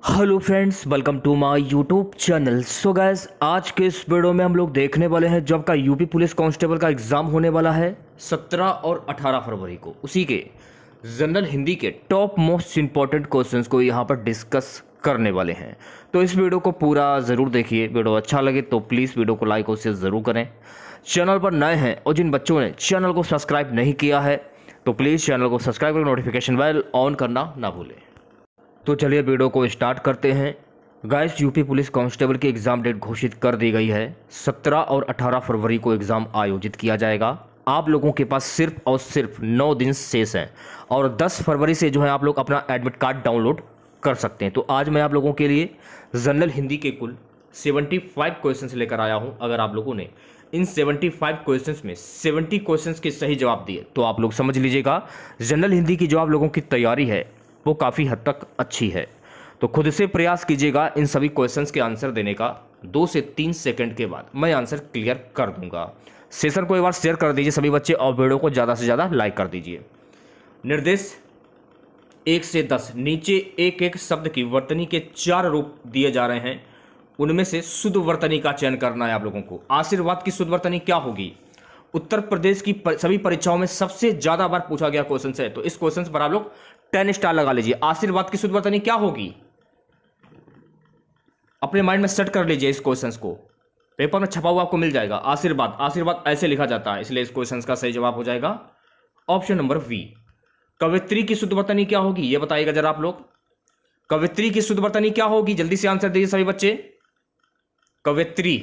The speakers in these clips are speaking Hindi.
Hello friends, welcome to my YouTube channel. So guys, आज के इस वीडियो में हम लोग देखने वाले हैं जो आपका यूपी पुलिस कांस्टेबल का एग्ज़ाम होने वाला है 17 और 18 फरवरी को। उसी के जनरल हिंदी के टॉप मोस्ट इंपॉर्टेंट क्वेश्चंस को यहाँ पर डिस्कस करने वाले हैं। तो इस वीडियो को पूरा ज़रूर देखिए। वीडियो अच्छा लगे तो प्लीज़ वीडियो को लाइक और शेयर ज़रूर करें। चैनल पर नए हैं और जिन बच्चों ने चैनल को सब्सक्राइब नहीं किया है तो प्लीज़ चैनल को सब्सक्राइब करके नोटिफिकेशन बेल ऑन करना ना भूलें। तो चलिए वीडियो को स्टार्ट करते हैं। गाइस, यूपी पुलिस कांस्टेबल की एग्ज़ाम डेट घोषित कर दी गई है। 17 और 18 फरवरी को एग्ज़ाम आयोजित किया जाएगा। आप लोगों के पास सिर्फ और सिर्फ 9 दिन शेष हैं और 10 फरवरी से जो है आप लोग अपना एडमिट कार्ड डाउनलोड कर सकते हैं। तो आज मैं आप लोगों के लिए जनरल हिंदी के कुल 75 क्वेश्चंस लेकर आया हूं। अगर आप लोगों ने इन 75 क्वेश्चंस में 70 क्वेश्चंस के सही जवाब दिए तो आप लोग समझ लीजिएगा जनरल हिंदी की जो आप लोगों की तैयारी है वो काफ़ी हद तक अच्छी है। तो खुद से प्रयास कीजिएगा इन सभी क्वेश्चंस के आंसर देने का। 2 से 3 सेकंड के बाद मैं आंसर क्लियर कर दूंगा। सेशन को एक बार शेयर कर दीजिए सभी बच्चे और वीडियो को ज़्यादा से ज़्यादा लाइक कर दीजिए। निर्देश 1 से 10, नीचे एक एक शब्द की वर्तनी के 4 रूप दिए जा रहे हैं। उनमें से शुद्ध वर्तनी का चयन करना है आप लोगों को। आशीर्वाद की शुद्ध वर्तनी क्या होगी? उत्तर प्रदेश की सभी परीक्षाओं में सबसे ज्यादा बार पूछा गया क्वेश्चन है, तो इस क्वेश्चन पर आप लोग 10 स्टार लगा लीजिए। आशीर्वाद की शुद्ध वर्तनी क्या होगी? अपने माइंड में सेट कर लीजिए इस क्वेश्चन को। पेपर में छपा हुआ आपको मिल जाएगा। आशीर्वाद, आशीर्वाद ऐसे लिखा जाता है, इसलिए इस क्वेश्चन का सही जवाब हो जाएगा ऑप्शन नंबर बी। कवित्री की शुद्ध वर्तनी क्या होगी ये बताइएगा जरा आप लोग। कवित्री की शुद्ध वर्तनी क्या होगी? जल्दी से आंसर दीजिए सभी बच्चे। कवित्री,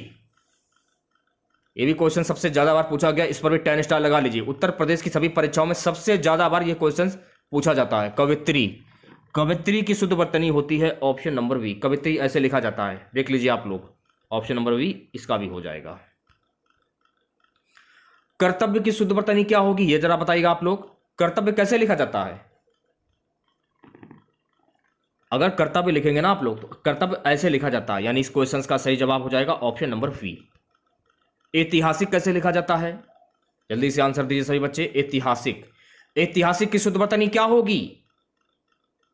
ये भी क्वेश्चन सबसे ज्यादा बार पूछा गया, इस पर भी 10 स्टार लगा लीजिए। उत्तर प्रदेश की सभी परीक्षाओं में सबसे ज्यादा बार ये क्वेश्चन पूछा जाता है। कवित्री, कवित्री की शुद्ध वर्तनी होती है ऑप्शन नंबर बी। कवित्री ऐसे लिखा जाता है, देख लीजिए आप लोग। ऑप्शन नंबर बी इसका भी हो जाएगा। कर्तव्य की शुद्ध वर्तनी क्या होगी ये जरा बताइएगा आप लोग। कर्तव्य कैसे लिखा जाता है? अगर कर्तव्य लिखेंगे ना आप लोग तो कर्तव्य ऐसे लिखा जाता है, यानी इस क्वेश्चन का सही जवाब हो जाएगा ऑप्शन नंबर बी। ऐतिहासिक कैसे लिखा जाता है? जल्दी से आंसर दीजिए सभी बच्चे। ऐतिहासिक, ऐतिहासिक की शुद्ध वर्तनी क्या होगी?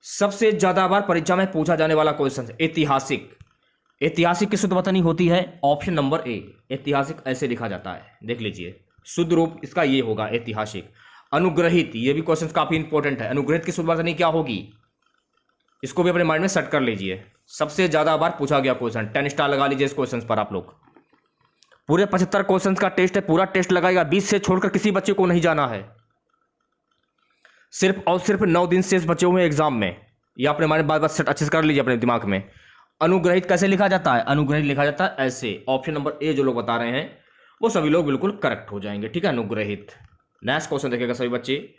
सबसे ज्यादा बार परीक्षा में पूछा जाने वाला क्वेश्चन है ऐतिहासिक। ऐतिहासिक की शुद्ध वर्तनी होती है ऑप्शन नंबर ए। ऐतिहासिक ऐसे लिखा जाता है, देख लीजिए। शुद्ध रूप इसका ये होगा ऐतिहासिक। अनुग्रहित, ये भी क्वेश्चन काफी इंपॉर्टेंट है। अनुग्रहित की शुद्ध वर्तनी क्या होगी? इसको भी अपने माइंड में सेट कर लीजिए। सबसे ज्यादा बार पूछा गया क्वेश्चन, 10 स्टार लगा लीजिए इस क्वेश्चन पर आप लोग। पूरे 75 क्वेश्चंस का टेस्ट है, पूरा टेस्ट लगाएगा। 20 से छोड़कर किसी बच्चे को नहीं जाना है। सिर्फ और सिर्फ 9 दिन शेष बचे हुए एग्जाम में। ये आपने हमारे बात सेट अच्छे से कर लीजिए अपने दिमाग में। अनुग्रहित कैसे लिखा जाता है? अनुग्रहित लिखा जाता है ऐसे। ऑप्शन नंबर ए जो लोग बता रहे हैं वो सभी लोग बिल्कुल करेक्ट हो जाएंगे, ठीक है। अनुग्रहित। नेक्स्ट क्वेश्चन देखिएगा सभी बच्चे।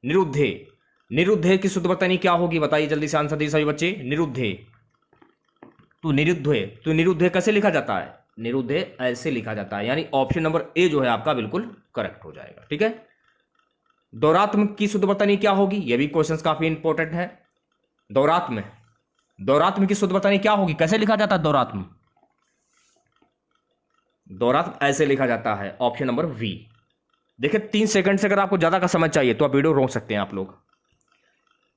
निरुद्धे, निरुद्धे की शुद्ध वर्तनी क्या होगी बताइए, जल्दी से आंसर दीजिए सभी बच्चे। निरुद्धे, तो निरुद्धे, तो निरुद्धे कैसे लिखा जाता है? निरुद्धे ऐसे लिखा जाता है, यानी ऑप्शन नंबर ए जो है आपका बिल्कुल करेक्ट हो जाएगा, ठीक है। दौरात्म की शुद्ध वर्तनी क्या होगी? यह भी क्वेश्चंस काफी इंपॉर्टेंट है। दौरात्म, दौरात्म की शुद्ध वर्तनी क्या होगी? कैसे लिखा जाता है दौरात्म? दौरात्म ऐसे लिखा जाता है ऑप्शन नंबर वी। देखिए 3 सेकंड से अगर आपको ज्यादा का समझ चाहिए तो आप वीडियो रोक सकते हैं आप लोग।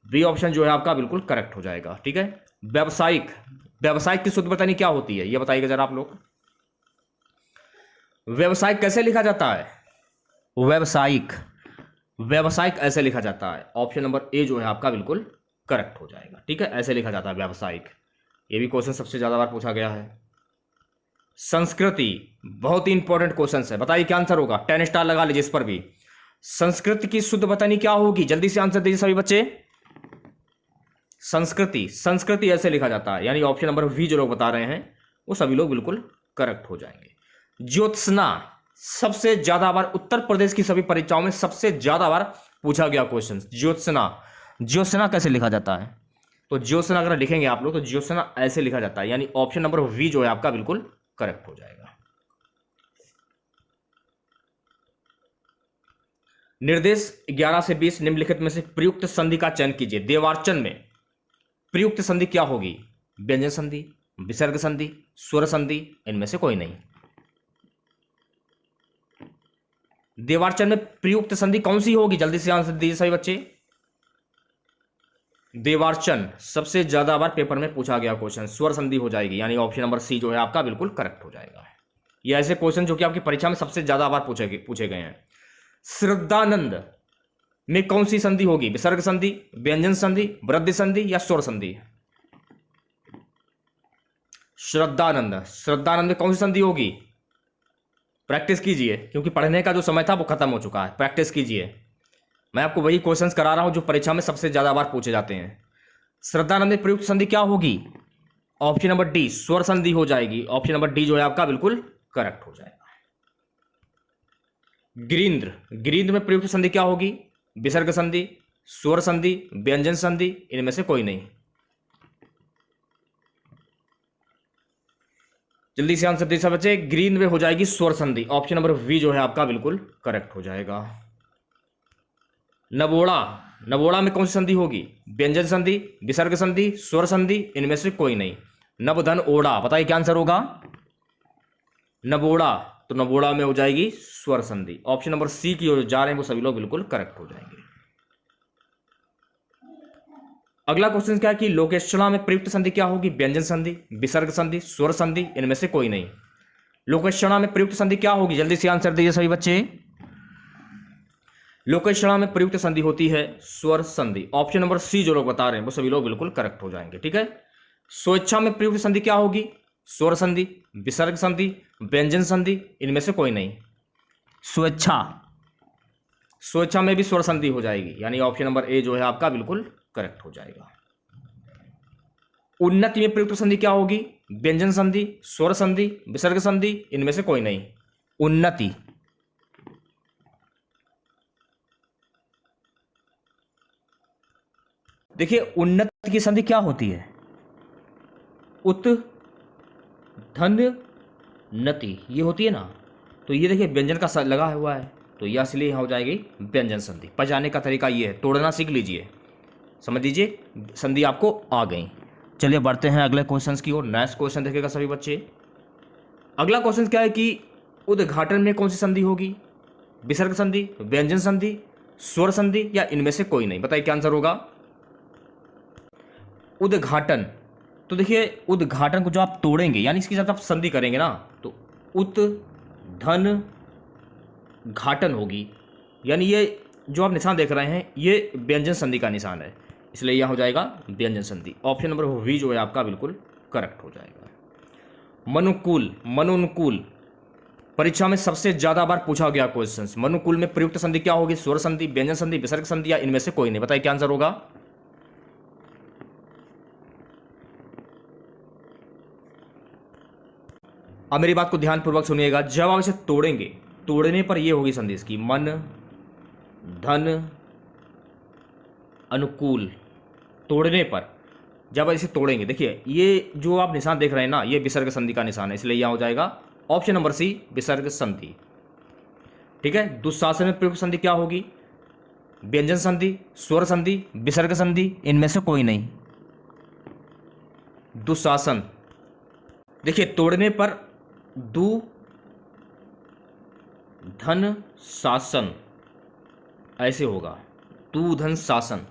बी ऑप्शन जो है आपका बिल्कुल करेक्ट हो जाएगा, ठीक है। व्यावसायिक, व्यावसायिक की शुद्ध वर्तनी क्या होती है ये बताइएगा जरा आप लोग। व्यवसायिक कैसे लिखा जाता है? व्यवसायिक, व्यवसायिक ऐसे लिखा जाता है। ऑप्शन नंबर ए जो है आपका बिल्कुल करेक्ट हो जाएगा, ठीक है। ऐसे लिखा जाता है व्यावसायिक। ये भी क्वेश्चन सबसे ज्यादा बार पूछा गया है। संस्कृति, बहुत ही इंपॉर्टेंट क्वेश्चन है, बताइए क्या आंसर होगा। 10 स्टार लगा लीजिए इस पर भी। संस्कृति की शुद्ध वर्तनी क्या होगी? जल्दी से आंसर दीजिए सभी बच्चे। संस्कृति, संस्कृति ऐसे लिखा जाता है, यानी ऑप्शन नंबर वी जो लोग बता रहे हैं वो सभी लोग बिल्कुल करेक्ट हो जाएंगे। ज्योत्सना, सबसे ज्यादा बार उत्तर प्रदेश की सभी परीक्षाओं में सबसे ज्यादा बार पूछा गया क्वेश्चन। ज्योत्सना, ज्योत्सना कैसे लिखा जाता है? तो ज्योत्सना अगर लिखेंगे आप लोग तो ज्योत्सना ऐसे लिखा जाता है, यानी ऑप्शन नंबर वी जो है आपका बिल्कुल करेक्ट हो जाएगा। निर्देश 11 से 20 निम्नलिखित में से प्रयुक्त संधि का चयन कीजिए। देवार्चन में प्रयुक्त संधि क्या होगी? व्यंजन संधि, विसर्ग संधि, स्वर संधि, इनमें से कोई नहीं। देवार्चन में प्रयुक्त संधि कौन सी होगी? जल्दी से आंसर दीजिए सभी बच्चे। देवार्चन सबसे ज्यादा बार पेपर में पूछा गया क्वेश्चन, स्वर संधि हो जाएगी, यानी ऑप्शन नंबर सी जो है आपका बिल्कुल करेक्ट हो जाएगा। ये ऐसे क्वेश्चन जो कि आपकी परीक्षा में सबसे ज्यादा बार पूछे गए हैं। श्रद्धानंद में कौन सी संधि होगी? विसर्ग संधि, व्यंजन संधि, वृद्धि संधि या स्वर संधि? श्रद्धानंद, श्रद्धानंद में कौन सी संधि होगी? प्रैक्टिस कीजिए, क्योंकि पढ़ने का जो समय था वो खत्म हो चुका है। प्रैक्टिस कीजिए, मैं आपको वही क्वेश्चंस करा रहा हूं जो परीक्षा में सबसे ज्यादा बार पूछे जाते हैं। श्रद्धानंद में प्रयुक्त संधि क्या होगी? ऑप्शन नंबर डी, स्वर संधि हो जाएगी। ऑप्शन नंबर डी जो है आपका बिल्कुल करेक्ट हो जाएगा। गिरीन्द्र, गिरीन्द्र में प्रयुक्त संधि क्या होगी? विसर्ग संधि, स्वर संधि, व्यंजन संधि, इनमें से कोई नहीं। जल्दी से आंसर दीजिए बच्चे। ग्रीन में हो जाएगी स्वर संधि। ऑप्शन नंबर वी जो है आपका बिल्कुल करेक्ट हो जाएगा। नवोड़ा, नवोड़ा में कौन सी संधि होगी? व्यंजन संधि, विसर्ग संधि, स्वर संधि, इनमें से कोई नहीं। नवधन ओड़ा, बताइए क्या आंसर होगा? नवोड़ा, तो नवोड़ा में हो जाएगी स्वर संधि। ऑप्शन नंबर सी की ओर जा रहे हैं वो सभी लोग बिल्कुल करेक्ट हो जाएंगे। अगला क्वेश्चन क्या है कि लोकेशणा में प्रयुक्त संधि क्या होगी? व्यंजन संधि, विसर्ग संधि, स्वर संधि, इनमें से कोई नहीं। लोकेशणा में प्रयुक्त संधि क्या होगी? जल्दी से आंसर दीजिए सभी बच्चे। लोकेशणा में प्रयुक्त संधि होती है स्वर संधि। ऑप्शन नंबर सी जो लोग बता रहे हैं वो सभी लोग बिल्कुल करेक्ट हो जाएंगे। ठीक है। स्वेच्छा में प्रयुक्त संधि क्या होगी? स्वर संधि, विसर्ग संधि, व्यंजन संधि, इनमें से कोई नहीं। स्वेच्छा, स्वेच्छा में भी स्वर संधि हो जाएगी, यानी ऑप्शन नंबर ए जो है आपका बिल्कुल करेक्ट हो जाएगा। उन्नति में प्रयुक्त संधि क्या होगी? व्यंजन संधि, स्वर संधि, विसर्ग संधि, इनमें से कोई नहीं। उन्नति, देखिए उन्नति की संधि क्या होती है? उत धन नति, ये होती है ना। तो ये देखिए व्यंजन का लगा हुआ है, तो यह इसलिए हो जाएगी व्यंजन संधि। पजाने का तरीका ये है, तोड़ना सीख लीजिए, समझ लीजिए, संधि आपको आ गई। चलिए बढ़ते हैं अगले क्वेश्चंस की ओर। नेक्स्ट क्वेश्चन देखिएगा सभी बच्चे। अगला क्वेश्चन क्या है कि उद्घाटन में कौन सी संधि होगी? विसर्ग संधि, व्यंजन संधि, स्वर संधि, या इनमें से कोई नहीं। बताइए क्या आंसर होगा? उद्घाटन, तो देखिए उद्घाटन को जो आप तोड़ेंगे, यानी इसकी जब आप संधि करेंगे ना, तो उत धन घाटन होगी, यानी ये जो आप निशान देख रहे हैं ये व्यंजन संधि का निशान है, इसलिए यह हो जाएगा व्यंजन संधि। ऑप्शन नंबर वी जो है आपका बिल्कुल करेक्ट हो जाएगा। मनुकूल, मनुनुकूल परीक्षा में सबसे ज्यादा बार पूछा गया क्वेश्चन। मनुकूल में प्रयुक्त संधि क्या होगी? स्वर संधि, व्यंजन संधि, विसर्ग संधि, या इनमें से कोई नहीं। बताइए क्या आंसर होगा? अब मेरी बात को ध्यानपूर्वक सुनिएगा। जब आप इसे तोड़ेंगे, तोड़ने पर यह होगी संधि इसकी, मन धन अनुकूल। तोड़ने पर जब इसे तोड़ेंगे, देखिए ये जो आप निशान देख रहे हैं ना, ये विसर्ग संधि का निशान है, इसलिए यह हो जाएगा ऑप्शन नंबर सी विसर्ग संधि। ठीक है। दुशासन में प्रयुक्त संधि क्या होगी? व्यंजन संधि, स्वर संधि, विसर्ग संधि, इनमें से कोई नहीं। दुशासन, देखिए तोड़ने पर दु धन शासन ऐसे होगा, दु धन शासन।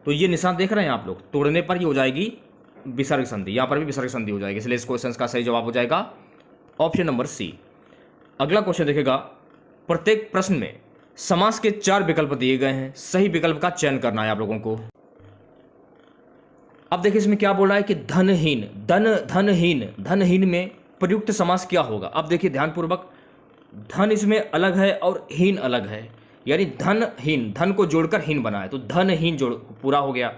तो ये निशान देख रहे हैं आप लोग, तोड़ने पर ये हो जाएगी विसर्ग संधि, यहां पर भी विसर्ग संधि हो जाएगी, इसलिए इस क्वेश्चन का सही जवाब हो जाएगा ऑप्शन नंबर सी। अगला क्वेश्चन देखेगा। प्रत्येक प्रश्न में समास के 4 विकल्प दिए गए हैं, सही विकल्प का चयन करना है आप लोगों को। अब देखिए इसमें क्या बोल रहा है कि धनहीन, धनहीन, धनहीन में प्रयुक्त समास क्या होगा? अब देखिए ध्यानपूर्वक, धन इसमें अलग है और हीन अलग है, यानी धनहीन, धन को जोड़कर हीन बना है, तो धनहीन जोड़ पूरा हो गया।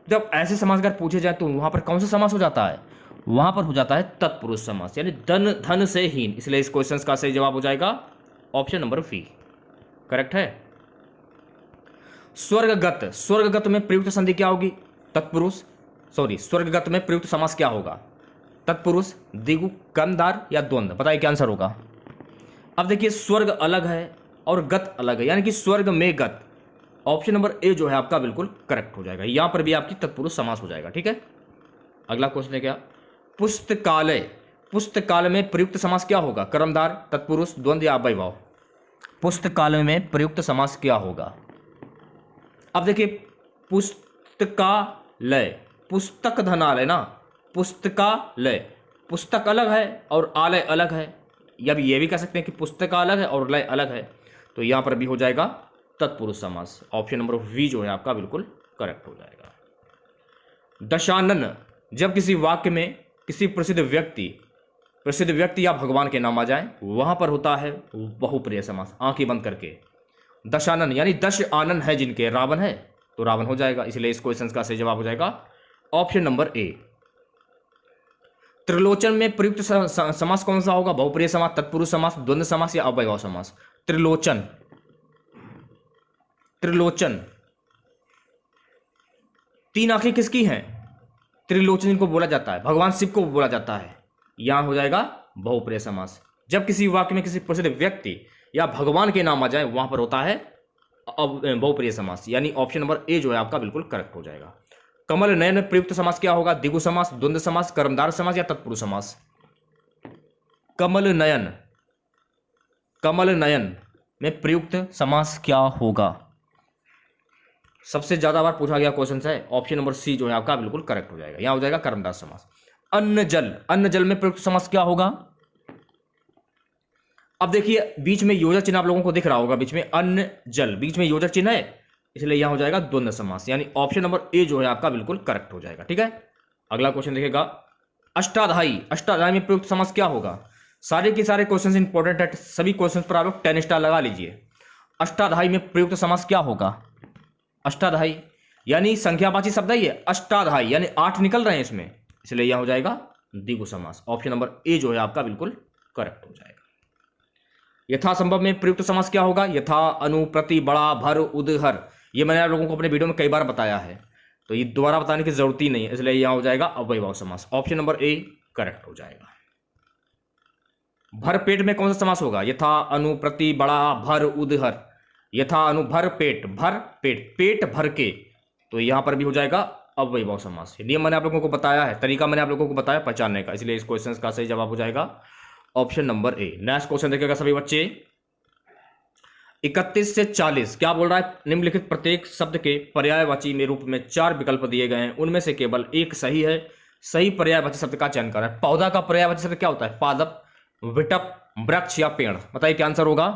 जब ऐसे समास अगर पूछे जाए तो वहां पर कौन सा समास हो जाता है? वहां पर हो जाता है तत्पुरुष समास, यानी धन धन से हीन, इसलिए इस क्वेश्चन का सही जवाब हो जाएगा ऑप्शन नंबर बी। करेक्ट है। स्वर्गगत, स्वर्गगत में प्रयुक्त संधि क्या होगी? तत्पुरुष, सॉरी स्वर्गगत में प्रयुक्त समास क्या होगा? तत्पुरुष, द्विगु, कर्मधार, या द्वंद्व। बताइए क्या आंसर होगा? अब देखिए स्वर्ग अलग है और गत अलग है, यानी कि स्वर्ग में गत। ऑप्शन नंबर ए जो है आपका बिल्कुल करेक्ट हो जाएगा, यहां पर भी आपकी तत्पुरुष समास हो जाएगा। ठीक है। अगला क्वेश्चन है क्या? पुस्तकालय, पुस्तकालय में प्रयुक्त समास क्या होगा? कर्मधार, तत्पुरुष, द्वंद्व, या अव्ययभाव। पुस्तकालय में प्रयुक्त समास क्या होगा? अब देखिए पुस्तका पुस्तकालय, पुस्तक धनालय ना, पुस्तकालय, पुस्तक अलग है और आलय अलग है, या ये भी कह सकते हैं कि पुस्तक अलग है और लय अलग है, तो यहां पर भी हो जाएगा तत्पुरुष समास। ऑप्शन नंबर वी जो है आपका बिल्कुल करेक्ट हो जाएगा। दशानन, जब किसी वाक्य में किसी प्रसिद्ध व्यक्ति या भगवान के नाम आ जाए वहां पर होता है बहुप्रिय समास, आंखें बंद करके। दशानन यानी 10 आनन है जिनके, रावण है तो रावण हो जाएगा, इसलिए इस क्वेश्चन का सही जवाब हो जाएगा ऑप्शन नंबर ए। त्रिलोचन में प्रयुक्त समास कौन सा होगा? बहुप्रिय समास, तत्पुरुष समास, द्वंद्व समास या अव्ययभाव समास? त्रिलोचन, त्रिलोचन, 3 आंखें किसकी हैं? त्रिलोचन इनको बोला जाता है, भगवान शिव को बोला जाता है, यहां हो जाएगा बहुप्रिय समास। जब किसी वाक्य में किसी प्रसिद्ध व्यक्ति या भगवान के नाम आ जाए वहां पर होता है बहुप्रिय समास, यानी ऑप्शन नंबर ए जो है आपका बिल्कुल करेक्ट हो जाएगा। कमल नयन में प्रयुक्त समास क्या होगा? द्विगु समास, द्वंद्व समास, कर्मधारय समास या तत्पुरुष समास? कमल नयन, कमल नयन में प्रयुक्त समास क्या होगा? सबसे ज्यादा बार पूछा गया क्वेश्चन है, ऑप्शन नंबर सी जो है आपका बिल्कुल करेक्ट हो जाएगा, यहां हो जाएगा कर्मधारय समास। अन्न जल, अन्न जल में प्रयुक्त समास क्या होगा? अब देखिए बीच में योजक चिन्ह आप लोगों को दिख रहा होगा, बीच में अन्न जल, बीच में योजक चिन्ह है, इसलिए यहां हो जाएगा द्वंद्व समास, यानी ऑप्शन नंबर ए जो है आपका बिल्कुल करेक्ट हो जाएगा। ठीक है, अगला क्वेश्चन देखिएगा। अष्टाध्यायी, अष्टाध्यायी में प्रयुक्त समास क्या होगा? सारे के सारे क्वेश्चन इंपॉर्टेंट है, सभी क्वेश्चन पर आप लोग 10 स्टार लगा लीजिए। अष्टाध्यायी में प्रयुक्त समास क्या होगा? अष्टाध्यायी यानी संख्यावाची शब्द है ये, अष्टाध्यायी यानी 8 निकल रहे हैं इसमें, इसलिए यह हो जाएगा द्विगु समास। ऑप्शन नंबर ए जो है आपका बिल्कुल करेक्ट हो जाएगा। यथासंभव में प्रयुक्त समास क्या होगा? यथा, अनु, प्रति, बड़ा, भर, उदहर, ये मैंने आप लोगों को अपने वीडियो में कई बार बताया है, तो ये दोबारा बताने की जरूरत ही नहीं है, इसलिए यहां हो जाएगा अव्ययभाव समास। ऑप्शन नंबर ए करेक्ट हो जाएगा। भर पेट में कौन सा समास होगा? यथा, अनु, प्रति, बड़ा, भर, उदहर, यथा, अनु, भर पेट, भर पेट, पेट भर के, तो यहां पर भी हो जाएगा अव्ययभाव समास। नियम मैंने आप लोगों को बताया है, तरीका मैंने आप लोगों को बताया पहचानने का, इसलिए इस क्वेश्चन का सही जवाब हो जाएगा option number A. Next question देखिएगा सभी बच्चे, 31 से 40 क्या बोल रहा है? निम्नलिखित प्रत्येक शब्द के पर्यायवाची में रूप में 4 विकल्प दिए गए हैं, उनमें से केवल एक सही है, सही पर्यायवाची शब्द का चयन करें। पौधा का पर्यायवाची शब्द क्या होता है? पादप, विटप, वृक्ष या पेड़? बताइए क्या आंसर होगा?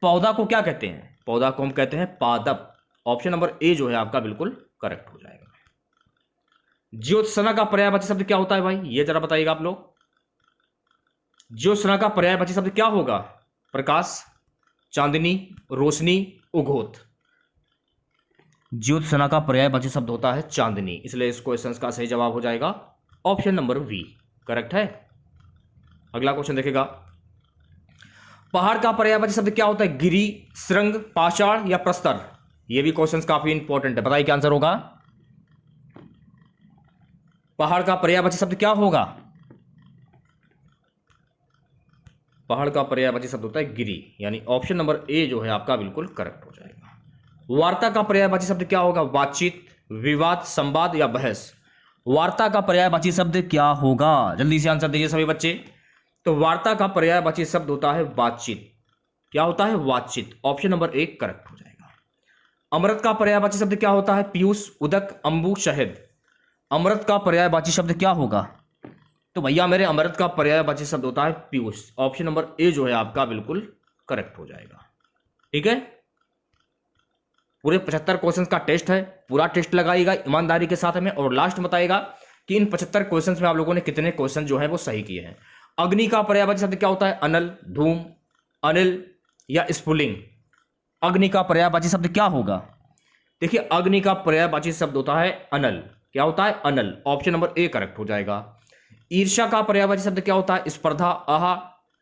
पौधा को क्या कहते हैं? पौधा को हम कहते हैं पादप। ऑप्शन नंबर ए जो है आपका बिल्कुल करेक्ट हो जाएगा। ज्योत्सना का पर्यायवाची शब्द क्या होता है भाई? ये जरा बताइएगा आप लोग। ज्योत्सना का पर्यायवाची शब्द क्या होगा? प्रकाश, चांदनी, रोशनी, उघोत। ज्योत्सना का पर्यायवाची शब्द होता है चांदनी, इसलिए इस क्वेश्चन का सही जवाब हो जाएगा ऑप्शन नंबर वी, करेक्ट है। अगला क्वेश्चन देखेगा, पहाड़ का पर्यायवाची शब्द क्या होता है? गिरी, श्रृंग, पाषाण या प्रस्तर? यह भी क्वेश्चन काफी इंपॉर्टेंट है, बताइए क्या आंसर होगा? पहाड़ का पर्यायवाची शब्द क्या होगा? पहाड़ का पर्यायवाची शब्द होता है गिरी, यानी ऑप्शन नंबर ए जो है आपका बिल्कुल करेक्ट हो जाएगा। वार्ता का पर्यायवाची शब्द क्या होगा? बातचीत, विवाद, संवाद या बहस? वार्ता का पर्यायवाची शब्द क्या होगा? जल्दी से आंसर दीजिए सभी बच्चे। तो वार्ता का पर्यायवाची शब्द होता है बातचीत। क्या होता है? बातचीत। ऑप्शन नंबर ए करेक्ट हो जाएगा। अमृत का पर्यायवाची शब्द क्या होता है? पीयूष, उदक, अंबु, शहद? अमृत का पर्यायवाची शब्द क्या होगा? तो भैया मेरे अमृत का पर्यायवाची शब्द होता है पीयूष। ऑप्शन नंबर ए जो है आपका बिल्कुल करेक्ट हो जाएगा। ठीक है, पूरे 75 क्वेश्चंस का टेस्ट है, पूरा टेस्ट लगाइएगा ईमानदारी के साथ में, और लास्ट बताइएगा कि इन 75 क्वेश्चंस में आप लोगों ने कितने क्वेश्चन जो है वो सही किए हैं। अग्नि का पर्यायवाची शब्द क्या होता है? अनल, धूम, अनिल या स्फुलिंग? अग्नि का पर्यायवाची शब्द क्या होगा? देखिए अग्नि का पर्यायवाची शब्द होता है अनल। क्या होता है? अनल। ऑप्शन नंबर ए करेक्ट हो जाएगा। ईर्ष्या का पर्यायवाची शब्द क्या होता है? स्पर्धा, आहा,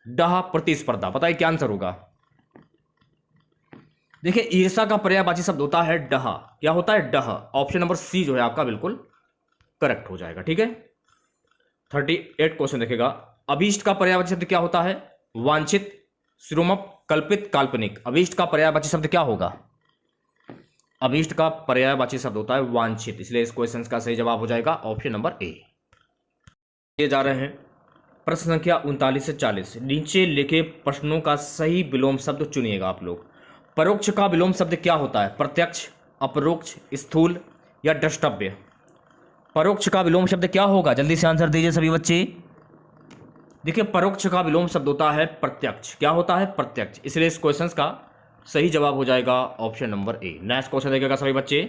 डहा, प्रतिस्पर्धा? बताइए क्या आंसर होगा? देखिए ईर्ष्या का पर्यायवाची शब्द होता है डहा। क्या होता है? डहा। ऑप्शन नंबर सी जो है आपका बिल्कुल करेक्ट हो जाएगा। ठीक है, 38 क्वेश्चन देखेगा, अभीष्ट का पर्यायवाची शब्द क्या होता है? वांछित, श्रुमप, कल्पित, काल्पनिक? अभीष्ट का पर्यायवाची शब्द क्या होगा? अभीष्ट का पर्यायवाची शब्द होता है वांछित, इसलिए इस क्वेश्चन का सही जवाब हो जाएगा ऑप्शन नंबर ए। ये जा रहे हैं प्रश्न संख्या 39 से 40। नीचे लिखे प्रश्नों का सही विलोम शब्द चुनिएगा आप लोग। परोक्ष का विलोम शब्द क्या होता है? प्रत्यक्ष, अपरोक्ष, स्थूल, या द्रष्टव्य? परोक्ष का विलोम शब्द क्या होगा? जल्दी से आंसर दीजिए सभी बच्चे। देखिए परोक्ष का विलोम शब्द होता है प्रत्यक्ष। क्या होता है? प्रत्यक्ष। इसलिए इस क्वेश्चन का सही जवाब हो जाएगा option number A. Next question देखिएगा सभी बच्चे।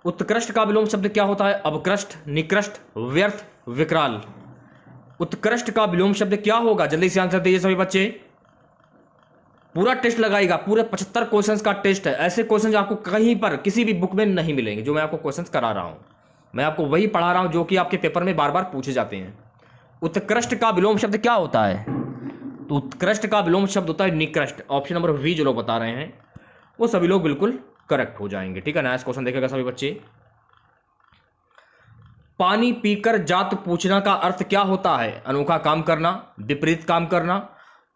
उत्कृष्ट का विलोम शब्द क्या होता है? अवकृष्ट, निकृष्ट, व्यर्थ, विकराल। उत्कृष्ट का विलोम शब्द क्या होगा? जल्दी से आंसर दीजिए सभी बच्चे। पूरा टेस्ट लगाएगा, पूरे 75 क्वेश्चंस का टेस्ट है। ऐसे क्वेश्चंस आपको कहीं पर किसी भी बुक में नहीं मिलेंगे जो मैं आपको क्वेश्चंस करा रहा हूं। मैं आपको वही पढ़ा रहा हूं जो कि आपके पेपर में बार बार पूछे जाते हैं। उत्कृष्ट का विलोम शब्द क्या होता है? तो उत्कृष्ट का विलोम शब्द होता है निकृष्ट। ऑप्शन नंबर वी जो लोग बता रहे हैं वो सभी लोग बिल्कुल करेक्ट हो जाएंगे। ठीक है, नेक्स्ट क्वेश्चन देखेगा सभी बच्चे। पानी पीकर जात पूछना का अर्थ क्या होता है? अनोखा काम करना, विपरीत काम करना,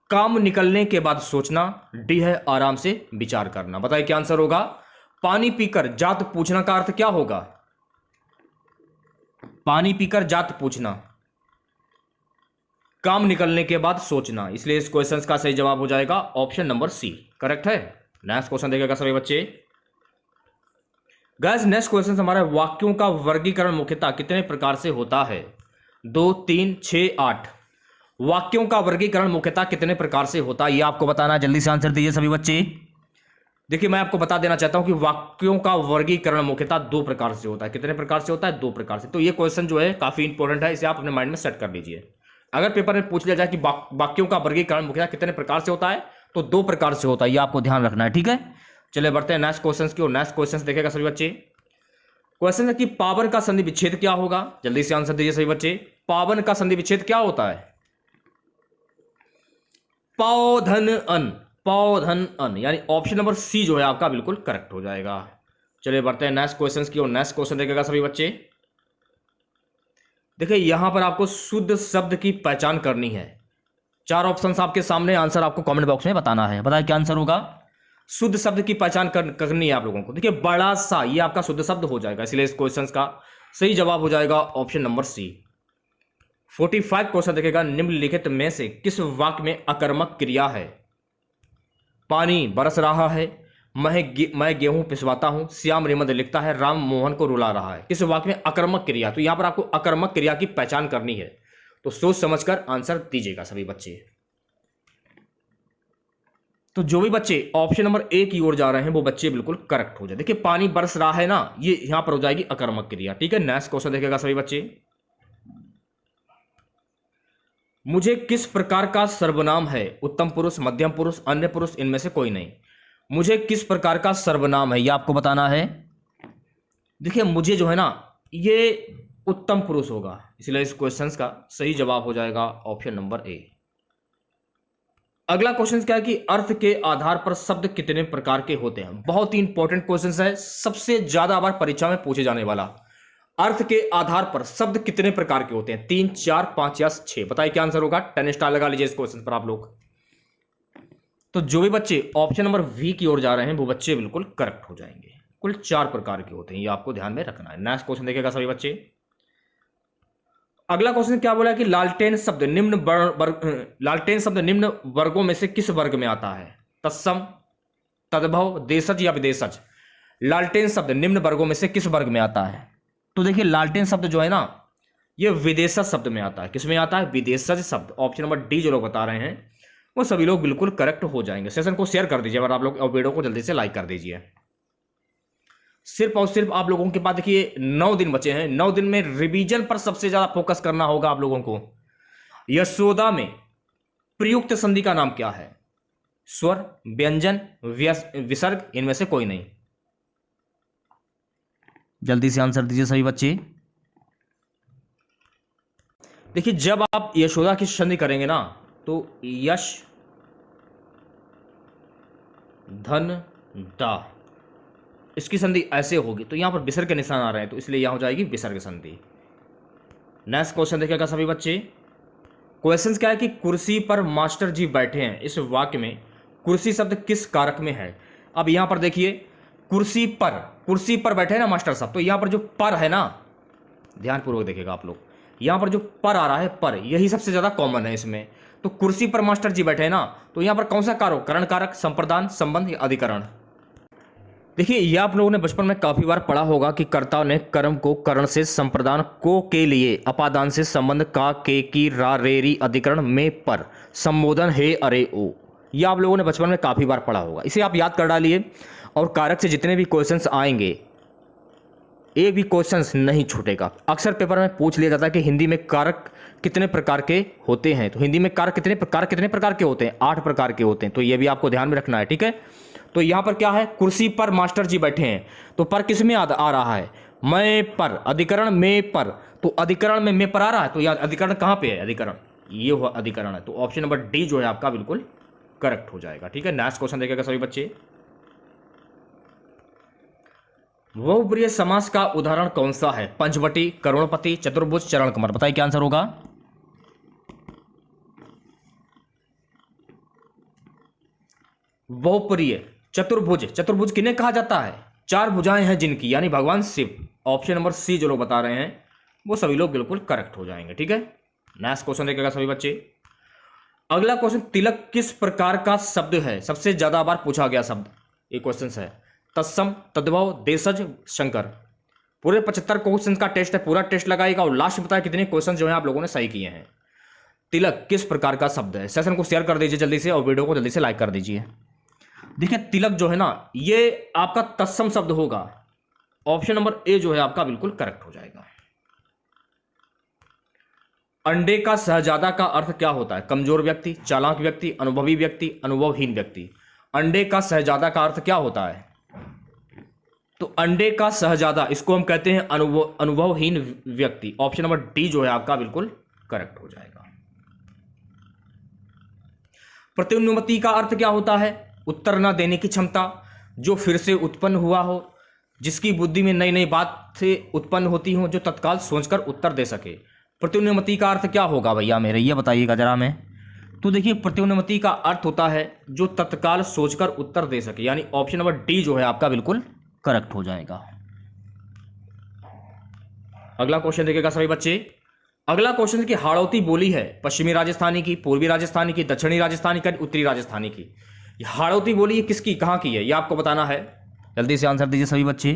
काम निकलने के बाद सोचना, डी है आराम से विचार करना। बताइए क्या आंसर होगा? पानी पीकर जात पूछना का अर्थ क्या होगा? पानी पीकर जात पूछना, काम निकलने के बाद सोचना। इसलिए इस क्वेश्चन का सही जवाब हो जाएगा ऑप्शन नंबर सी। करेक्ट है। नेक्स्ट क्वेश्चन देखिएगा सभी बच्चे। गाइस नेक्स्ट क्वेश्चन हमारा वाक्यों का वर्गीकरण मुख्यतः कितने प्रकार से होता है? 2, 3, 6, 8। वाक्यों का वर्गीकरण मुख्यतः कितने प्रकार से होता है, यह आपको बताना है। जल्दी से आंसर दीजिए सभी बच्चे। देखिए मैं आपको बता देना चाहता हूं कि वाक्यों का वर्गीकरण मुख्यतः 2 प्रकार से होता है। कितने प्रकार से होता है? 2 प्रकार से। तो ये क्वेश्चन जो है काफी इंपॉर्टेंट है, इसे आप अपने माइंड में सेट कर लीजिए। अगर पेपर में पूछ लिया जाए कि वाक्यों का वर्गीकरण मुख्यतः कितने प्रकार से होता है, तो 2 प्रकार से होता है। यह आपको ध्यान रखना है। ठीक है, चलिए बढ़ते हैं नेक्स्ट क्वेश्चन की ओर। नेक्स्ट क्वेश्चन देखेगा सभी बच्चे। क्वेश्चन है कि पावन का संधि विच्छेद क्या होगा? जल्दी से आंसर दीजिए सभी बच्चे। पावन का संधि विच्छेद क्या होता है? पौधन अन, पौधन अन, यानी ऑप्शन नंबर सी जो है आपका बिल्कुल करेक्ट हो जाएगा। चलिए बढ़ते हैं नेक्स्ट क्वेश्चन की ओर। नेक्स्ट क्वेश्चन देखेगा सभी बच्चे। देखिए यहां पर आपको शुद्ध शब्द की पहचान करनी है। 4 ऑप्शंस आपके सामने, आंसर आपको कमेंट बॉक्स में बताना है। बताइए क्या आंसर होगा? शुद्ध शब्द की पहचान करनी है आप लोगों को। देखिए बड़ा सा, ये आपका शुद्ध शब्द हो जाएगा। इसलिए इस क्वेश्चन का सही जवाब हो जाएगा ऑप्शन नंबर सी। 45 क्वेश्चन देखेगा। निम्नलिखित में से किस वाक्य में अकर्मक क्रिया है? पानी बरस रहा है, मैं गेहूं पिसवाता हूं, श्याम निबंध लिखता है, राम मोहन को रुला रहा है। किस वाक्य में अकर्मक क्रिया? तो यहां पर आपको अकर्मक क्रिया की पहचान करनी है, तो सोच समझकर आंसर दीजिएगा सभी बच्चे। तो जो भी बच्चे ऑप्शन नंबर ए की ओर जा रहे हैं वो बच्चे बिल्कुल करेक्ट हो जाए। देखिए पानी बरस रहा है ना, ये यहां पर हो जाएगी अकर्मक क्रिया। ठीक है, नेक्स्ट क्वेश्चन देखेगा सभी बच्चे। मुझे किस प्रकार का सर्वनाम है? उत्तम पुरुष, मध्यम पुरुष, अन्य पुरुष, इनमें से कोई नहीं। मुझे किस प्रकार का सर्वनाम है, यह आपको बताना है। देखिए मुझे जो है ना, ये उत्तम पुरुष होगा। इसलिए इस क्वेश्चन का सही जवाब हो जाएगा ऑप्शन नंबर ए। अगला क्वेश्चन क्या है कि अर्थ के आधार पर शब्द कितने प्रकार के होते हैं? बहुत ही इंपॉर्टेंट क्वेश्चन है, सबसे ज्यादा बार परीक्षा में पूछे जाने वाला। अर्थ के आधार पर शब्द कितने प्रकार के होते हैं? 3, 4, 5 या 6? बताइए क्या आंसर होगा? 10 स्टार लगा लीजिए इस क्वेश्चन पर आप लोग। तो जो भी बच्चे ऑप्शन नंबर वी की ओर जा रहे हैं वो बच्चे बिल्कुल करेक्ट हो जाएंगे। कुल 4 प्रकार के होते हैं, ये आपको ध्यान में रखना है। नेक्स्ट क्वेश्चन देखिएगा सभी बच्चे। अगला क्वेश्चन क्या बोला कि लालटेन शब्द निम्न वर्गों में से किस वर्ग में आता है? तत्सम, तद्भव, देशज या विदेशज? लालटेन शब्द निम्न वर्गों में से किस वर्ग में आता है? तो देखिए लालटेन शब्द जो है ना, ये विदेशज शब्द में आता है। किस में आता है? विदेशज शब्द। ऑप्शन नंबर डी जो लोग बता रहे हैं वो सभी लोग बिल्कुल करेक्ट हो जाएंगे। सेशन को शेयर कर दीजिए अगर आप लोग, और वीडियो को जल्दी से लाइक कर दीजिए। सिर्फ और सिर्फ आप लोगों के पास देखिए 9 दिन बचे हैं। 9 दिन में रिवीजन पर सबसे ज्यादा फोकस करना होगा आप लोगों को। यशोदा में प्रयुक्त संधि का नाम क्या है? स्वर, व्यंजन, विसर्ग, इनमें से कोई नहीं। जल्दी से आंसर दीजिए सभी बच्चे। देखिए जब आप यशोदा की संधि करेंगे ना, तो यश धन दा, इसकी संधि ऐसे होगी। तो यहां पर विसर्ग के निशान आ रहे हैं, तो इसलिए यहां हो जाएगी विसर्ग संधि। नेक्स्ट क्वेश्चन देखिएगा सभी बच्चे। क्वेश्चन क्या है कि कुर्सी पर मास्टर जी बैठे हैं, इस वाक्य में कुर्सी शब्द किस कारक में है? अब यहां पर देखिए कुर्सी पर बैठे हैं ना मास्टर साहब, तो यहां पर जो पर है ना, ध्यानपूर्वक देखिएगा आप लोग, यहां पर जो पर आ रहा है, पर यही सबसे ज्यादा कॉमन है इसमें। तो कुर्सी पर मास्टर जी बैठे हैं ना, तो यहां पर कौन सा कारक? करण कारक, संप्रदान, संबंध या अधिकरण? देखिए ये आप लोगों ने बचपन में काफी बार पढ़ा होगा कि कर्ता ने कर्म को करण से संप्रदान को के लिए अपादान से संबंध का के की रा रे री अधिकरण में पर संबोधन हे अरे ओ। ये आप लोगों ने बचपन में काफी बार पढ़ा होगा, इसे आप याद कर डालिए। और कारक से जितने भी क्वेश्चंस आएंगे एक भी क्वेश्चंस नहीं छूटेगा। अक्सर पेपर में पूछ लिया जाता है कि हिंदी में कारक कितने प्रकार के होते हैं, तो हिंदी में कारक कितने प्रकार के होते हैं? 8 प्रकार के होते हैं। तो ये भी आपको ध्यान में रखना है, ठीक है। तो यहां पर क्या है, कुर्सी पर मास्टर जी बैठे हैं, तो पर किस में आ रहा है? मैं पर, अधिकरण में पर, तो अधिकरण में मैं पर आ रहा है, तो यह अधिकरण कहां पे है? अधिकरण ये हुआ अधिकरण है, तो ऑप्शन नंबर डी जो है आपका बिल्कुल करेक्ट हो जाएगा, ठीक है। नेक्स्ट क्वेश्चन देखिएगा सभी बच्चे। बहुप्रिय समास का उदाहरण कौन सा है? पंचवटी, करोड़पति, चतुर्भुज, चरण कमर। बताइए क्या आंसर होगा? बहुप्रिय चतुर्भुज, चतुर्भुज किन्हें कहा जाता है? 4 भुजाएं हैं जिनकी, यानी भगवान शिव। ऑप्शन नंबर सी जो लोग बता रहे हैं वो सभी लोग बिल्कुल करेक्ट हो जाएंगे, ठीक है। नेक्स्ट क्वेश्चन देखिएगा सभी बच्चे। अगला क्वेश्चन, तिलक किस प्रकार का शब्द है? सबसे ज्यादा बार पूछा गया शब्द ये क्वेश्चन है। तत्सम, तद्भव, देशज, शंकर। पूरे 75 क्वेश्चन का टेस्ट है, पूरा टेस्ट लगाएगा और लास्ट बताया कितने क्वेश्चन जो है आप लोगों ने सही किए हैं। तिलक किस प्रकार का शब्द है? सेशन को शेयर कर दीजिए जल्दी से और वीडियो को जल्दी से लाइक कर दीजिए। देखिए तिलक जो है ना, ये आपका तत्सम शब्द होगा। ऑप्शन नंबर ए जो है आपका बिल्कुल करेक्ट हो जाएगा। अंडे का शहजादा का अर्थ क्या होता है? कमजोर व्यक्ति, चालाक व्यक्ति, अनुभवी व्यक्ति, अनुभवहीन व्यक्ति। अंडे का शहजादा का अर्थ क्या होता है? तो अंडे का शहजादा, इसको हम कहते हैं अनुभवहीन व्यक्ति। ऑप्शन नंबर डी जो है आपका बिल्कुल करेक्ट हो जाएगा। प्रत्युन्नति का अर्थ क्या होता है? उत्तर न देने की क्षमता, जो फिर से उत्पन्न हुआ हो, जिसकी बुद्धि में नई नई बात से उत्पन्न होती हो, जो तत्काल सोचकर उत्तर दे सके। प्रत्युन्नति का अर्थ क्या होगा भैया मेरे, ये बताइएगा जरा मैं। तो देखिए प्रत्युन्नति का अर्थ होता है जो तत्काल सोचकर उत्तर दे सके, यानी ऑप्शन नंबर डी जो है आपका बिल्कुल करेक्ट हो जाएगा। अगला क्वेश्चन देखिएगा सभी बच्चे। अगला क्वेश्चन की हाड़ौती बोली है पश्चिमी राजस्थानी की, पूर्वी राजस्थानी की, दक्षिणी राजस्थानी की, उत्तरी राजस्थानी की। हाड़ौती बोली ये किसकी, कहां की है, ये आपको बताना है। जल्दी से आंसर दीजिए सभी बच्चे।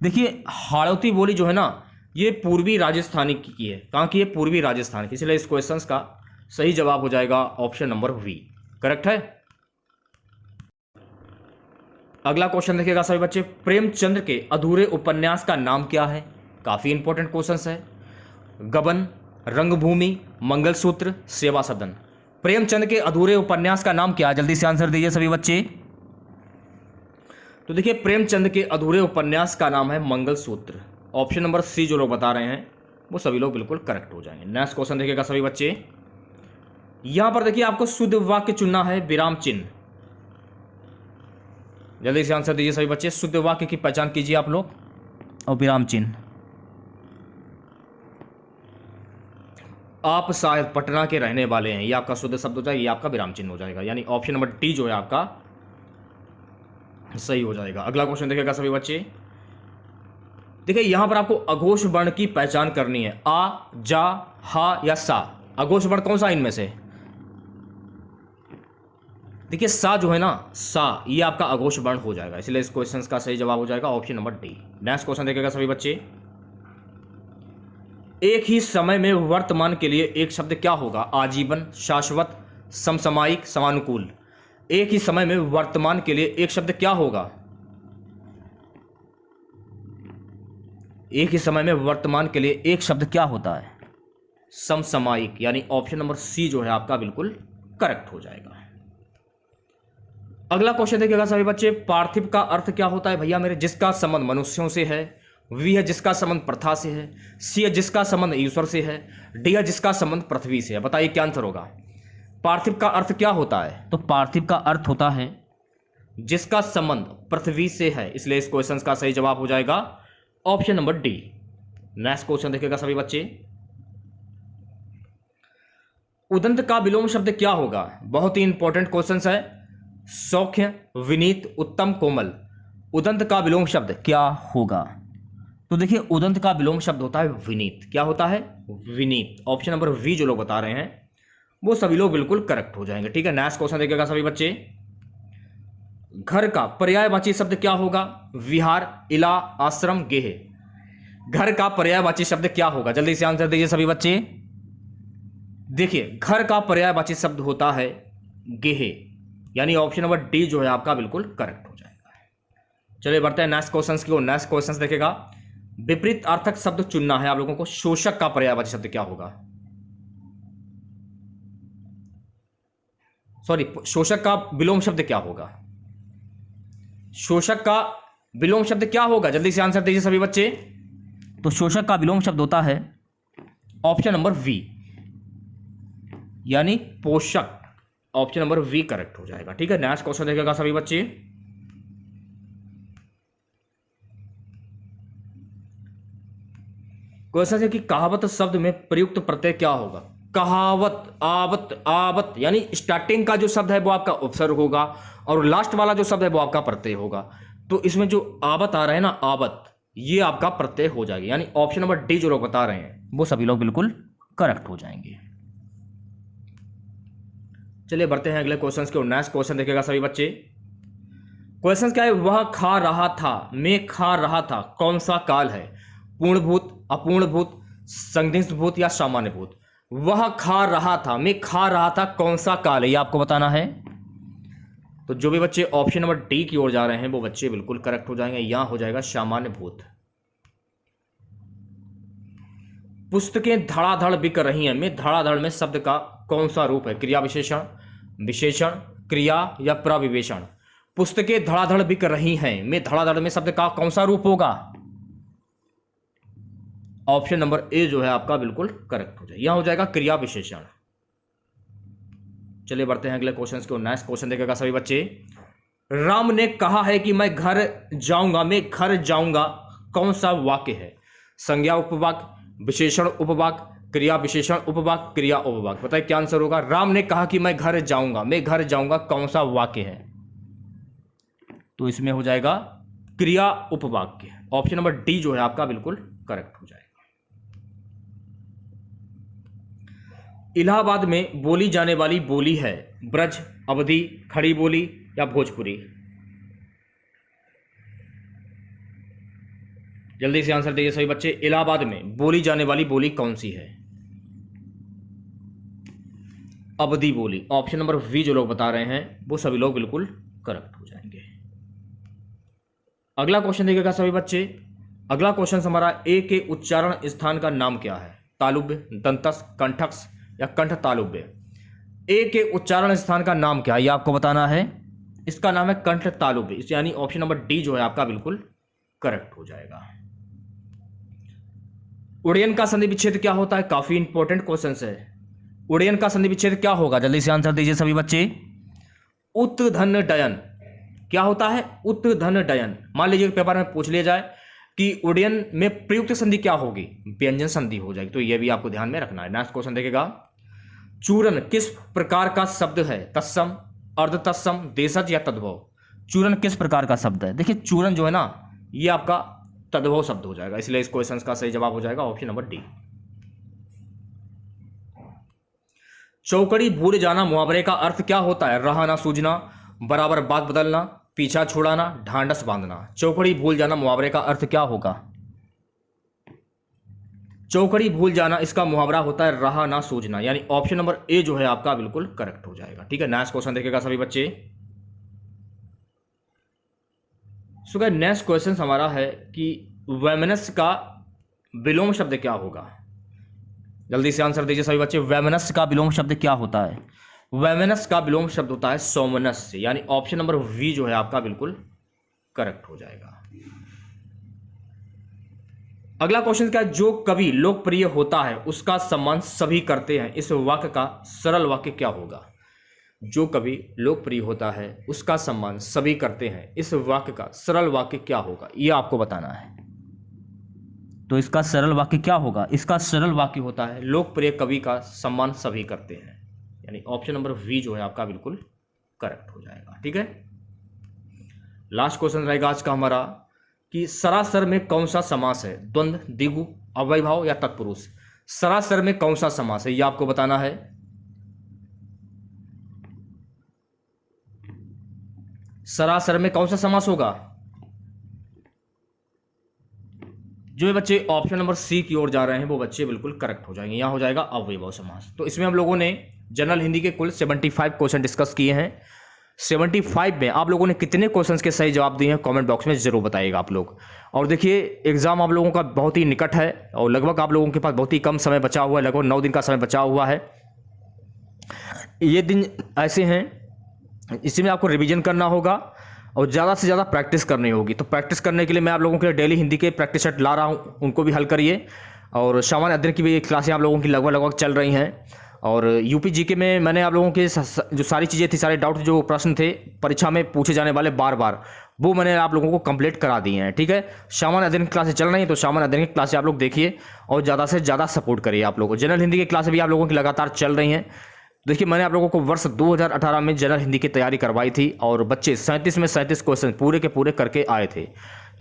देखिए हाड़ौती बोली जो है ना, ये पूर्वी राजस्थानी की है। कहां की है? पूर्वी राजस्थान की। इसलिए इस क्वेश्चन का सही जवाब हो जाएगा ऑप्शन नंबर वी, करेक्ट है। अगला क्वेश्चन देखिएगा सभी बच्चे। प्रेमचंद्र के अधूरे उपन्यास का नाम क्या है? काफी इंपॉर्टेंट क्वेश्चन है। गबन, रंगभूमि, मंगलसूत्र, सेवा सदन। प्रेमचंद के अधूरे उपन्यास का नाम क्या है? जल्दी से आंसर दीजिए सभी बच्चे। तो देखिए प्रेमचंद के अधूरे उपन्यास का नाम है मंगलसूत्र। ऑप्शन नंबर सी जो लोग बता रहे हैं वो सभी लोग बिल्कुल करेक्ट हो जाएंगे। नेक्स्ट क्वेश्चन देखिएगा सभी बच्चे। यहां पर देखिए आपको शुद्ध वाक्य चुनना है, विराम चिन्ह। जल्दी से आंसर दीजिए सभी बच्चे। शुद्ध वाक्य की पहचान कीजिए आप लोग और विराम चिन्ह। आप शायद पटना के रहने वाले हैं, ये आपका शुद्ध शब्द हो जाएगा, ये आपका विराम चिन्ह हो जाएगा, यानी ऑप्शन नंबर डी जो है आपका सही हो जाएगा। अगला क्वेश्चन देखिएगा सभी बच्चे। देखिए यहां पर आपको अघोष वर्ण की पहचान करनी है। आ, जा, हा या सा। अघोष वर्ण कौन सा इनमें से? देखिए सा जो है ना, सा, ये आपका अघोष वर्ण हो जाएगा, इसलिए इस क्वेश्चन का सही जवाब हो जाएगा option number D. Next question देखिएगा सभी बच्चे। एक ही समय में वर्तमान के लिए एक शब्द क्या होगा? आजीवन, शाश्वत, समसामयिक, समानुकूल। एक ही समय में वर्तमान के लिए एक शब्द क्या होगा? एक ही समय में वर्तमान के लिए एक शब्द क्या होता है? समसामयिक, यानी ऑप्शन नंबर सी जो है आपका बिल्कुल करेक्ट हो जाएगा। अगला क्वेश्चन देखिएगा सभी बच्चे। पार्थिव का अर्थ क्या होता है भैया मेरे? जिसका संबंध मनुष्यों से है, वी है जिसका संबंध प्रथा से है, सी है जिसका संबंध ईश्वर से है, डी है जिसका संबंध पृथ्वी से है। बताइए क्या आंसर होगा? पार्थिव का अर्थ क्या होता है? तो पार्थिव का अर्थ होता है जिसका संबंध पृथ्वी से है, इसलिए इस क्वेश्चन का सही जवाब हो जाएगा option number D. Next question देखिएगा सभी बच्चे। उदंत का विलोम शब्द क्या होगा? बहुत ही इंपॉर्टेंट क्वेश्चन है। सौख्य, विनीत, उत्तम, कोमल। उदंत का विलोम शब्द क्या होगा? तो देखिए उदंत का विलोम शब्द होता है विनीत। क्या होता है? विनीत। ऑप्शन नंबर वी जो लोग बता रहे हैं वो सभी लोग बिल्कुल करेक्ट हो जाएंगे, ठीक है। नेक्स्ट क्वेश्चन देखिएगा सभी बच्चे। घर का पर्यायवाची शब्द क्या होगा? विहार, इला, आश्रम, गेह। घर का पर्यायवाची शब्द क्या होगा? जल्दी से आंसर दीजिए सभी बच्चे। देखिए, घर का पर्यायवाची शब्द होता है गेह, यानी ऑप्शन नंबर डी जो है आपका बिल्कुल करेक्ट हो जाएगा। चलिए बढ़ते हैं नेक्स्ट क्वेश्चन की ओर। नेक्स्ट क्वेश्चन देखेगा, विपरीत अर्थक शब्द चुनना है आप लोगों को। शोषक का पर्यायवाची शब्द क्या होगा? सॉरी, शोषक का विलोम शब्द क्या होगा? शोषक का विलोम शब्द क्या होगा? जल्दी से आंसर दीजिए सभी बच्चे। तो शोषक का विलोम शब्द होता है ऑप्शन नंबर वी, यानी पोषक। ऑप्शन नंबर वी करेक्ट हो जाएगा। ठीक है, नेक्स्ट क्वेश्चन देखेगा सभी बच्चे। क्वेश्चन है कि कहावत शब्द में प्रयुक्त प्रत्यय क्या होगा? कहावत, आवत, आवत, यानी स्टार्टिंग का जो शब्द है वो आपका उपसर्ग होगा और लास्ट वाला जो शब्द है वो आपका प्रत्यय होगा। तो इसमें जो आवत आ रहा है ना, आवत, ये आपका प्रत्यय हो जाएगा। यानी ऑप्शन नंबर डी जो लोग बता रहे हैं वो सभी लोग बिल्कुल करेक्ट हो जाएंगे। चलिए बढ़ते हैं अगले क्वेश्चन की ओर। नेक्स्ट क्वेश्चन देखेगा सभी बच्चे। क्वेश्चन क्या है? वह खा रहा था, मैं खा रहा था, कौन सा काल है? पूर्णभूत, अपूर्णभूत, संदिग्धभूत या सामान्य भूत? वह खा रहा था, मैं खा रहा था, कौन सा काल है, ये आपको बताना है। तो जो भी बच्चे ऑप्शन नंबर डी की ओर जा रहे हैं वो बच्चे बिल्कुल करेक्ट हो जाएंगे। यहां हो जाएगा सामान्य भूत। पुस्तकें धड़ाधड़ बिक रही हैं, मैं धड़ाधड़ में शब्द का कौन सा रूप है? क्रिया विशेषण, विशेषण, क्रिया या प्रविशेषण? पुस्तकें धड़ाधड़ बिक रही हैं, मैं धड़ाधड़ में शब्द का कौन सा रूप होगा? ऑप्शन नंबर ए जो है आपका बिल्कुल करेक्ट हो जाएगा। यहां हो जाएगा क्रिया विशेषण। चलिए बढ़ते हैं अगले क्वेश्चन को। नेक्स्ट क्वेश्चन देखेगा सभी बच्चे। राम ने कहा है कि मैं घर जाऊंगा, मैं घर जाऊंगा, कौन सा वाक्य है? संज्ञा उपवाक्य, विशेषण उपवाक्य, क्रिया विशेषण उपवाक्य, क्रिया उपवाक्य? बताइए क्या आंसर होगा? राम ने कहा कि मैं घर जाऊंगा, मैं घर जाऊंगा, कौन सा वाक्य है? तो इसमें हो जाएगा क्रिया उपवाक्य। ऑप्शन नंबर डी जो है आपका बिल्कुल करेक्ट हो जाएगा। इलाहाबाद में बोली जाने वाली बोली है ब्रज, अवधी, खड़ी बोली या भोजपुरी? जल्दी से आंसर दीजिए सभी बच्चे। इलाहाबाद में बोली जाने वाली बोली कौन सी है? अवधी बोली। ऑप्शन नंबर वी जो लोग बता रहे हैं वो सभी लोग बिल्कुल करेक्ट हो जाएंगे। अगला क्वेश्चन देखिएगा सभी बच्चे। अगला क्वेश्चन हमारा ए के उच्चारण स्थान का नाम क्या है? तालुब्य, दंतस, कंठक्स या कंठ तालुब्य? ए के उच्चारण स्थान का नाम क्या है ये आपको बताना है। इसका नाम है कंठ तालुब्य, यानी ऑप्शन नंबर डी जो है आपका बिल्कुल करेक्ट हो जाएगा। उड़यन का संधि विच्छेद क्या होता है? काफी इंपॉर्टेंट क्वेश्चन है। उड़यन का संधि विच्छेद क्या होगा? जल्दी से आंसर दीजिए सभी बच्चे। उत्धन डयन। क्या होता है? उत्धन डयन। मान लीजिए पेपर में पूछ लिया जाए कि उड़यन में प्रयुक्त संधि क्या होगी? व्यंजन संधि हो जाएगी। तो यह भी आपको ध्यान में रखना है। नेक्स्ट क्वेश्चन देखेगा। चूरन किस प्रकार का शब्द है? तत्सम, अर्ध तत्सम, देशज या तद्भव? चूरन किस प्रकार का शब्द है? देखिए चूरन जो है ना, ये आपका तद्भव शब्द हो जाएगा, इसलिए इस क्वेश्चन का सही जवाब हो जाएगा ऑप्शन नंबर डी। चौकड़ी भूल जाना मुहावरे का अर्थ क्या होता है? रहना सूझना, बराबर बात बदलना, पीछा छुड़ाना, ढांढस बांधना? चौकड़ी भूल जाना मुहावरे का अर्थ क्या होगा? चौकड़ी भूल जाना, इसका मुहावरा होता है रहा ना सूझना, यानी ऑप्शन नंबर ए जो है आपका बिल्कुल करेक्ट हो जाएगा। ठीक है, नेक्स्ट क्वेश्चन देखेगा सभी बच्चे। सो नेक्स्ट क्वेश्चन हमारा है कि वैमनस्य का विलोम शब्द क्या होगा? जल्दी से आंसर दीजिए सभी बच्चे। वैमनस्य का विलोम शब्द क्या होता है? वैमनस्य का विलोम शब्द होता है सोमनस्य, यानी ऑप्शन नंबर वी जो है आपका बिल्कुल करेक्ट हो जाएगा। अगला क्वेश्चन क्या है? जो कवि लोकप्रिय होता है उसका सम्मान सभी करते हैं, इस वाक्य का सरल वाक्य क्या होगा? जो कवि लोकप्रिय होता है उसका सम्मान सभी करते हैं, इस वाक्य का सरल वाक्य क्या होगा? यह आपको बताना है। तो इसका सरल वाक्य क्या होगा? इसका सरल वाक्य होता है लोकप्रिय कवि का सम्मान सभी करते हैं, यानी ऑप्शन नंबर वी जो है आपका बिल्कुल करेक्ट हो जाएगा। ठीक है, लास्ट क्वेश्चन रहेगा आज का हमारा कि सरासर में कौन सा समास है? द्वंद्व, द्विगु, अव्ययभाव या तत्पुरुष? सरासर में कौन सा समास है यह आपको बताना है। सरासर में कौन सा समास होगा? जो बच्चे ऑप्शन नंबर सी की ओर जा रहे हैं वो बच्चे बिल्कुल करेक्ट हो जाएंगे। यहाँ हो जाएगा अव्ययभाव समास। तो इसमें हम लोगों ने जनरल हिंदी के कुल 75 क्वेश्चन डिस्कस किए हैं। 75 में आप लोगों ने कितने क्वेश्चंस के सही जवाब दिए हैं कमेंट बॉक्स में जरूर बताइएगा आप लोग। और देखिए एग्जाम आप लोगों का बहुत ही निकट है और लगभग आप लोगों के पास बहुत ही कम समय बचा हुआ है, लगभग 9 दिन का समय बचा हुआ है। ये दिन ऐसे हैं इसी में आपको रिवीजन करना होगा और ज़्यादा से ज़्यादा प्रैक्टिस करनी होगी। तो प्रैक्टिस करने के लिए मैं आप लोगों के लिए डेली हिंदी के प्रैक्टिस सेट ला रहा हूँ, उनको भी हल करिए। और सामान्य अध्ययन की भी क्लासें आप लोगों की लगभग चल रही हैं। और यूपी जीके में मैंने आप लोगों के जो सारी चीज़ें थी, सारे डाउट जो प्रश्न थे परीक्षा में पूछे जाने वाले बार बार, वो मैंने आप लोगों को कंप्लीट करा दिए हैं। ठीक है, सामान्य अध्ययन की क्लासें चल रही हैं तो सामान्य अध्ययन की क्लासें आप लोग देखिए और ज़्यादा से ज़्यादा सपोर्ट करिए आप लोगों को। जनरल हिंदी की क्लासें भी आप लोगों की लगातार चल रही हैं। देखिए मैंने आप लोगों को वर्ष 2018 में जनरल हिंदी की तैयारी करवाई थी और बच्चे 37 में 37 क्वेश्चन पूरे के पूरे करके आए थे।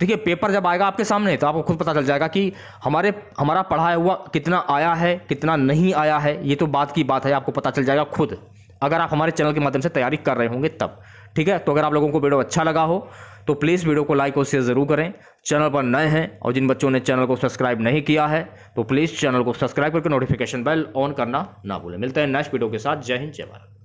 देखिए पेपर जब आएगा आपके सामने तो आपको खुद पता चल जाएगा कि हमारा पढ़ाया हुआ कितना आया है कितना नहीं आया है। ये तो बात की बात है, आपको पता चल जाएगा खुद, अगर आप हमारे चैनल के माध्यम से तैयारी कर रहे होंगे तब। ठीक है, तो अगर आप लोगों को वीडियो अच्छा लगा हो तो प्लीज़ वीडियो को लाइक और शेयर ज़रूर करें। चैनल पर नए हैं और जिन बच्चों ने चैनल को सब्सक्राइब नहीं किया है तो प्लीज़ चैनल को सब्सक्राइब करके नोटिफिकेशन बेल ऑन करना ना भूलें। मिलते हैं नेक्स्ट वीडियो के साथ। जय हिंद, जय भारत।